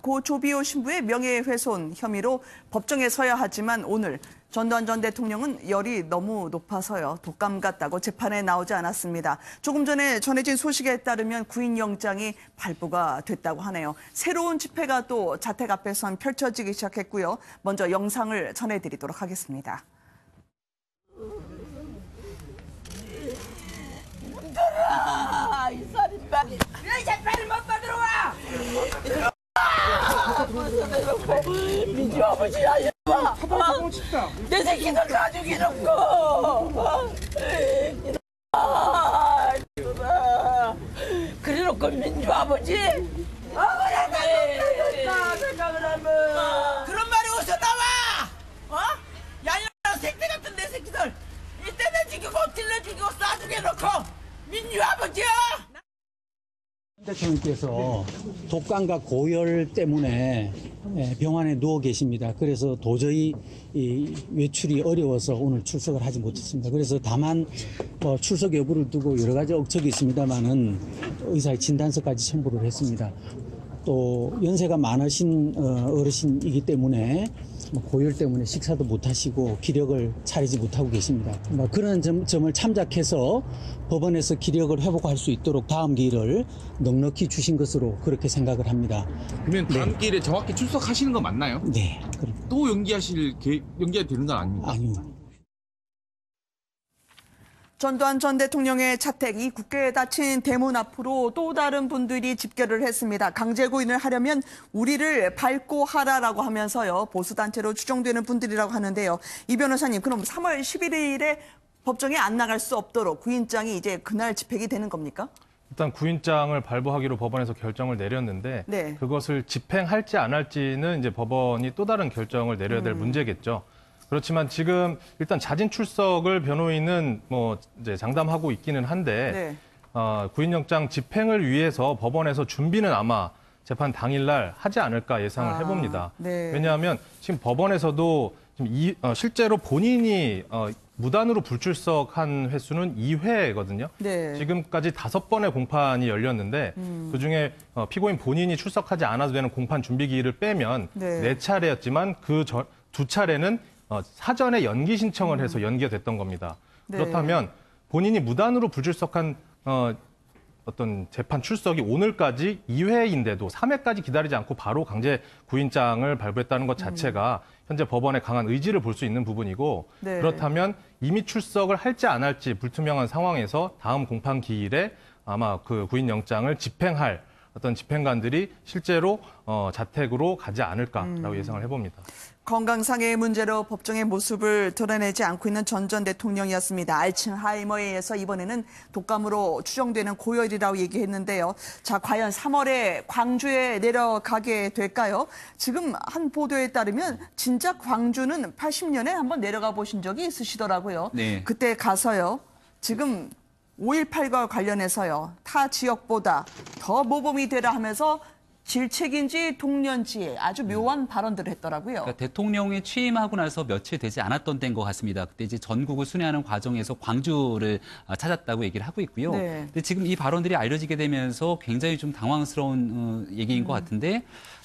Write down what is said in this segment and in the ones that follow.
고 조비오 신부의 명예훼손 혐의로 법정에 서야 하지만 오늘 전두환 전 대통령은 열이 너무 높아서요. 독감 같다고 재판에 나오지 않았습니다. 조금 전에 전해진 소식에 따르면 구인영장이 발부가 됐다고 하네요. 새로운 집회가 또 자택 앞에선 펼쳐지기 시작했고요. 먼저 영상을 전해드리도록 하겠습니다. 이 살인마! 왜 재판을 못 받으러 와! 민주 아버지야, 이놈아! 내 새끼들 다 죽이놓고! 그래놓고 민주 아버지? 억울하다, 생각을 하면! 그런 말이 어디서 나와! 야, 이놈아, 새끼 같은 내 새끼들! 이때는 죽이고, 찔러 죽이고, 쏴 죽여놓고! 민주 아버지야! 대통령께서 독감과 고열 때문에 병원에 누워 계십니다. 그래서 도저히 외출이 어려워서 오늘 출석을 하지 못했습니다. 그래서 다만 출석 여부를 두고 여러 가지 억척이 있습니다만은 의사의 진단서까지 첨부를 했습니다. 또 연세가 많으신 어르신이기 때문에 고열 때문에 식사도 못하시고 기력을 차리지 못하고 계십니다. 그런 점을 참작해서 법원에서 기력을 회복할 수 있도록 다음 기일을 넉넉히 주신 것으로 그렇게 생각을 합니다. 그러면 다음 기일에 정확히 출석하시는 거 맞나요? 네. 또 연기가 되는 건 아닙니까? 아니요. 전두환 전 대통령의 자택, 이 국회에 닫힌 대문 앞으로 또 다른 분들이 집결을 했습니다. 강제 구인을 하려면 우리를 밟고 하라라고 하면서요. 보수단체로 추정되는 분들이라고 하는데요. 이 변호사님, 그럼 3월 11일에 법정에 안 나갈 수 없도록 구인장이 이제 그날 집행이 되는 겁니까? 일단 구인장을 발부하기로 법원에서 결정을 내렸는데 네. 그것을 집행할지 안 할지는 이제 법원이 또 다른 결정을 내려야 될 문제겠죠. 그렇지만 지금 일단 자진 출석을 변호인은 이제 장담하고 있기는 한데 네. 구인영장 집행을 위해서 법원에서 준비는 아마 재판 당일날 하지 않을까 예상을 해봅니다. 네. 왜냐하면 지금 법원에서도 지금 실제로 본인이 무단으로 불출석한 횟수는 2회거든요. 네. 지금까지 5번의 공판이 열렸는데 그중에 피고인 본인이 출석하지 않아도 되는 공판 준비 기일을 빼면 네. 4차례였지만 그 2차례는 사전에 연기 신청을 해서 연기가 됐던 겁니다. 네. 그렇다면 본인이 무단으로 불출석한 어떤 재판 출석이 오늘까지 2회인데도 3회까지 기다리지 않고 바로 강제 구인장을 발부했다는 것 자체가 현재 법원의 강한 의지를 볼 수 있는 부분이고 네. 그렇다면 이미 출석을 할지 안 할지 불투명한 상황에서 다음 공판 기일에 아마 그 구인영장을 집행할 어떤 집행관들이 실제로 자택으로 가지 않을까라고 예상을 해봅니다. 건강상의 문제로 법정의 모습을 드러내지 않고 있는 전 대통령이었습니다. 알츠하이머에 의해서 이번에는 독감으로 추정되는 고열이라고 얘기했는데요. 자, 과연 3월에 광주에 내려가게 될까요? 지금 한 보도에 따르면 진짜 광주는 80년에 한번 내려가 보신 적이 있으시더라고요. 네. 그때 가서요. 지금 5.18과 관련해서요. 타 지역보다 더 모범이 되라 하면서 질책인지 동년지 아주 묘한 발언들을 했더라고요. 그러니까 대통령이 취임하고 나서 며칠 되지 않았던 때인 것 같습니다. 그때 이제 전국을 순회하는 과정에서 광주를 찾았다고 얘기를 하고 있고요. 네. 근데 지금 이 발언들이 알려지게 되면서 굉장히 좀 당황스러운 얘기인 것 같은데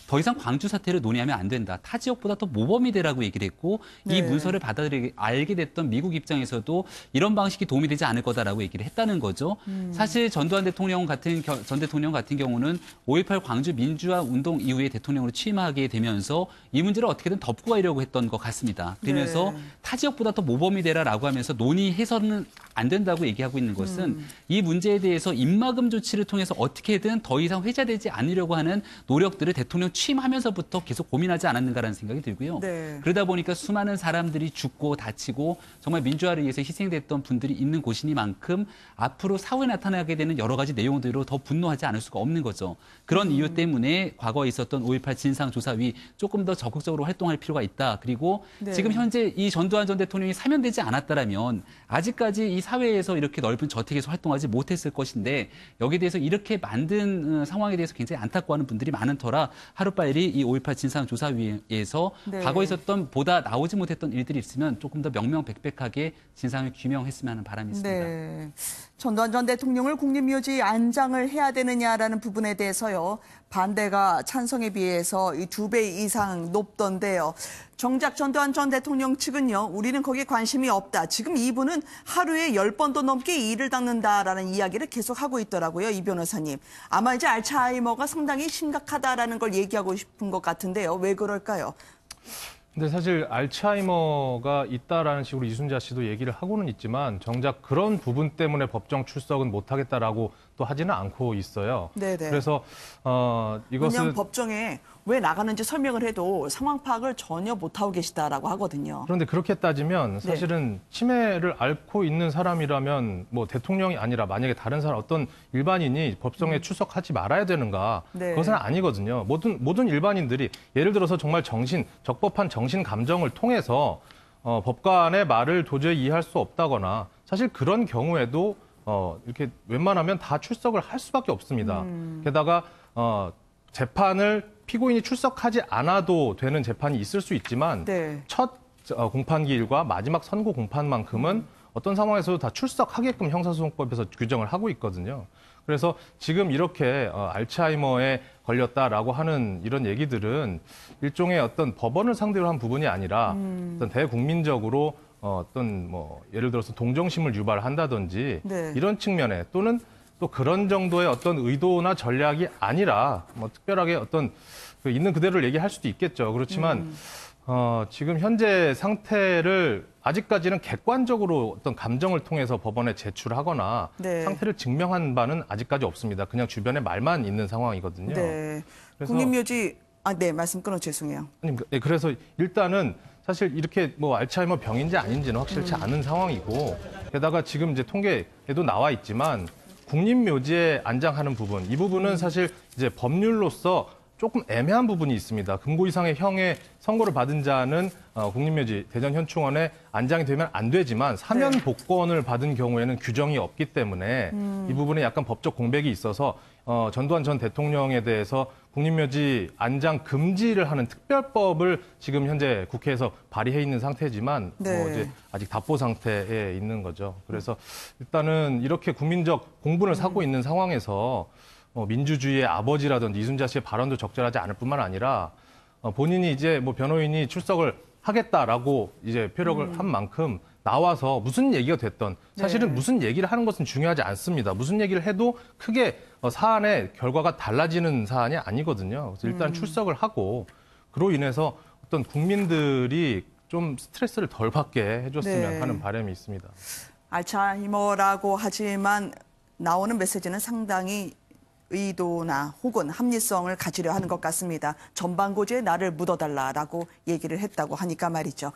더 이상 광주 사태를 논의하면 안 된다. 타 지역보다 더 모범이 되라고 얘기를 했고 네. 이 문서를 받아들이게 알게 됐던 미국 입장에서도 이런 방식이 도움이 되지 않을 거다라고 얘기를 했다는 거죠. 사실 전 대통령 같은 경우는 5.18 광주 민주화 운동 이후에 대통령으로 취임하게 되면서 이 문제를 어떻게든 덮고 가려고 했던 것 같습니다. 그러면서 네. 타 지역보다 더 모범이 되라라고 하면서 논의해서는 안 된다고 얘기하고 있는 것은 이 문제에 대해서 입막음 조치를 통해서 어떻게든 더 이상 회자되지 않으려고 하는 노력들을 대통령 취임하면서부터 계속 고민하지 않았는가라는 생각이 들고요. 네. 그러다 보니까 수많은 사람들이 죽고 다치고 정말 민주화를 위해서 희생됐던 분들이 있는 곳이니만큼 앞으로 사후에 나타나게 되는 여러 가지 내용들로 더 분노하지 않을 수가 없는 거죠. 그런 이유 때문에 과거에 있었던 5.18 진상조사위 조금 더 적극적으로 활동할 필요가 있다. 그리고 네. 지금 현재 이 전두환 전 대통령이 사면되지 않았다라면 아직까지 이 사회에서 이렇게 넓은 저택에서 활동하지 못했을 것인데 여기에 대해서 이렇게 만든 상황에 대해서 굉장히 안타까워하는 분들이 많은 터라 하루빨리 이 5.18 진상조사위에서 네. 과거에 있었던 보다 나오지 못했던 일들이 있으면 조금 더 명명백백하게 진상을 규명했으면 하는 바람이 있습니다. 네. 전두환 전 대통령을 국립묘지 안장을 해야 되느냐라는 부분에 대해서요. 반대가 찬성에 비해서 이 2배 이상 높던데요. 정작 전두환 전 대통령 측은요, 우리는 거기에 관심이 없다. 지금 이분은 하루에 10번도 넘게 이를 닦는다라는 이야기를 계속하고 있더라고요, 이 변호사님. 아마 이제 알츠하이머가 상당히 심각하다라는 걸 얘기하고 싶은 것 같은데요. 왜 그럴까요? 근데 사실 알츠하이머가 있다라는 식으로 이순자 씨도 얘기를 하고는 있지만 정작 그런 부분 때문에 법정 출석은 못하겠다라고 또 하지는 않고 있어요. 네네. 그래서 이것은 그냥 법정에 왜 나가는지 설명을 해도 상황 파악을 전혀 못하고 계시다라고 하거든요. 그런데 그렇게 따지면 사실은 치매를 앓고 있는 사람이라면 뭐 대통령이 아니라 만약에 다른 사람 어떤 일반인이 법정에 출석하지 말아야 되는가? 네. 그것은 아니거든요. 모든 일반인들이 예를 들어서 정말 적법한 정신 감정을 통해서 법관의 말을 도저히 이해할 수 없다거나 사실 그런 경우에도 이렇게 웬만하면 다 출석을 할 수밖에 없습니다. 게다가 재판을 피고인이 출석하지 않아도 되는 재판이 있을 수 있지만 네. 첫 공판기일과 마지막 선고 공판만큼은 어떤 상황에서도 다 출석하게끔 형사소송법에서 규정을 하고 있거든요. 그래서 지금 이렇게 알츠하이머에 걸렸다라고 하는 이런 얘기들은 일종의 어떤 법원을 상대로 한 부분이 아니라 어떤 대국민적으로 어떤 뭐 예를 들어서 동정심을 유발한다든지 네. 이런 측면에 또는 또 그런 정도의 어떤 의도나 전략이 아니라 뭐 특별하게 어떤 그 있는 그대로를 얘기할 수도 있겠죠. 그렇지만 지금 현재 상태를 아직까지는 객관적으로 어떤 감정을 통해서 법원에 제출하거나 네. 상태를 증명한 바는 아직까지 없습니다. 그냥 주변에 말만 있는 상황이거든요. 네. 그래서- 국립묘지, 네, 말씀 끊어 죄송해요. 아니, 그래서 일단은 사실 이렇게 뭐 알츠하이머 병인지 아닌지는 확실치 않은 상황이고 게다가 지금 이제 통계에도 나와 있지만 국립묘지에 안장하는 부분, 이 부분은 사실 이제 법률로서 조금 애매한 부분이 있습니다. 금고 이상의 형의 선고를 받은 자는 국립묘지 대전현충원에 안장이 되면 안 되지만 사면 네. 복권을 받은 경우에는 규정이 없기 때문에 이 부분에 약간 법적 공백이 있어서 전두환 전 대통령에 대해서 국립묘지 안장 금지를 하는 특별법을 지금 현재 국회에서 발의해 있는 상태지만 네. 이제 아직 답보 상태에 있는 거죠. 그래서 일단은 이렇게 국민적 공분을 사고 있는 상황에서 민주주의의 아버지라든지 이순자 씨의 발언도 적절하지 않을 뿐만 아니라 본인이 이제 뭐 변호인이 출석을 하겠다라고 이제 표력을 한 만큼 나와서 무슨 얘기가 됐던 사실은 네. 무슨 얘기를 하는 것은 중요하지 않습니다. 무슨 얘기를 해도 크게 사안의 결과가 달라지는 사안이 아니거든요. 그래서 일단 출석을 하고 그로 인해서 어떤 국민들이 좀 스트레스를 덜 받게 해줬으면 네. 하는 바람이 있습니다. 알츠하이머라고 하지만 나오는 메시지는 상당히 의도나 혹은 합리성을 가지려 하는 것 같습니다. 전반고지에 나를 묻어달라라고 얘기를 했다고 하니까 말이죠.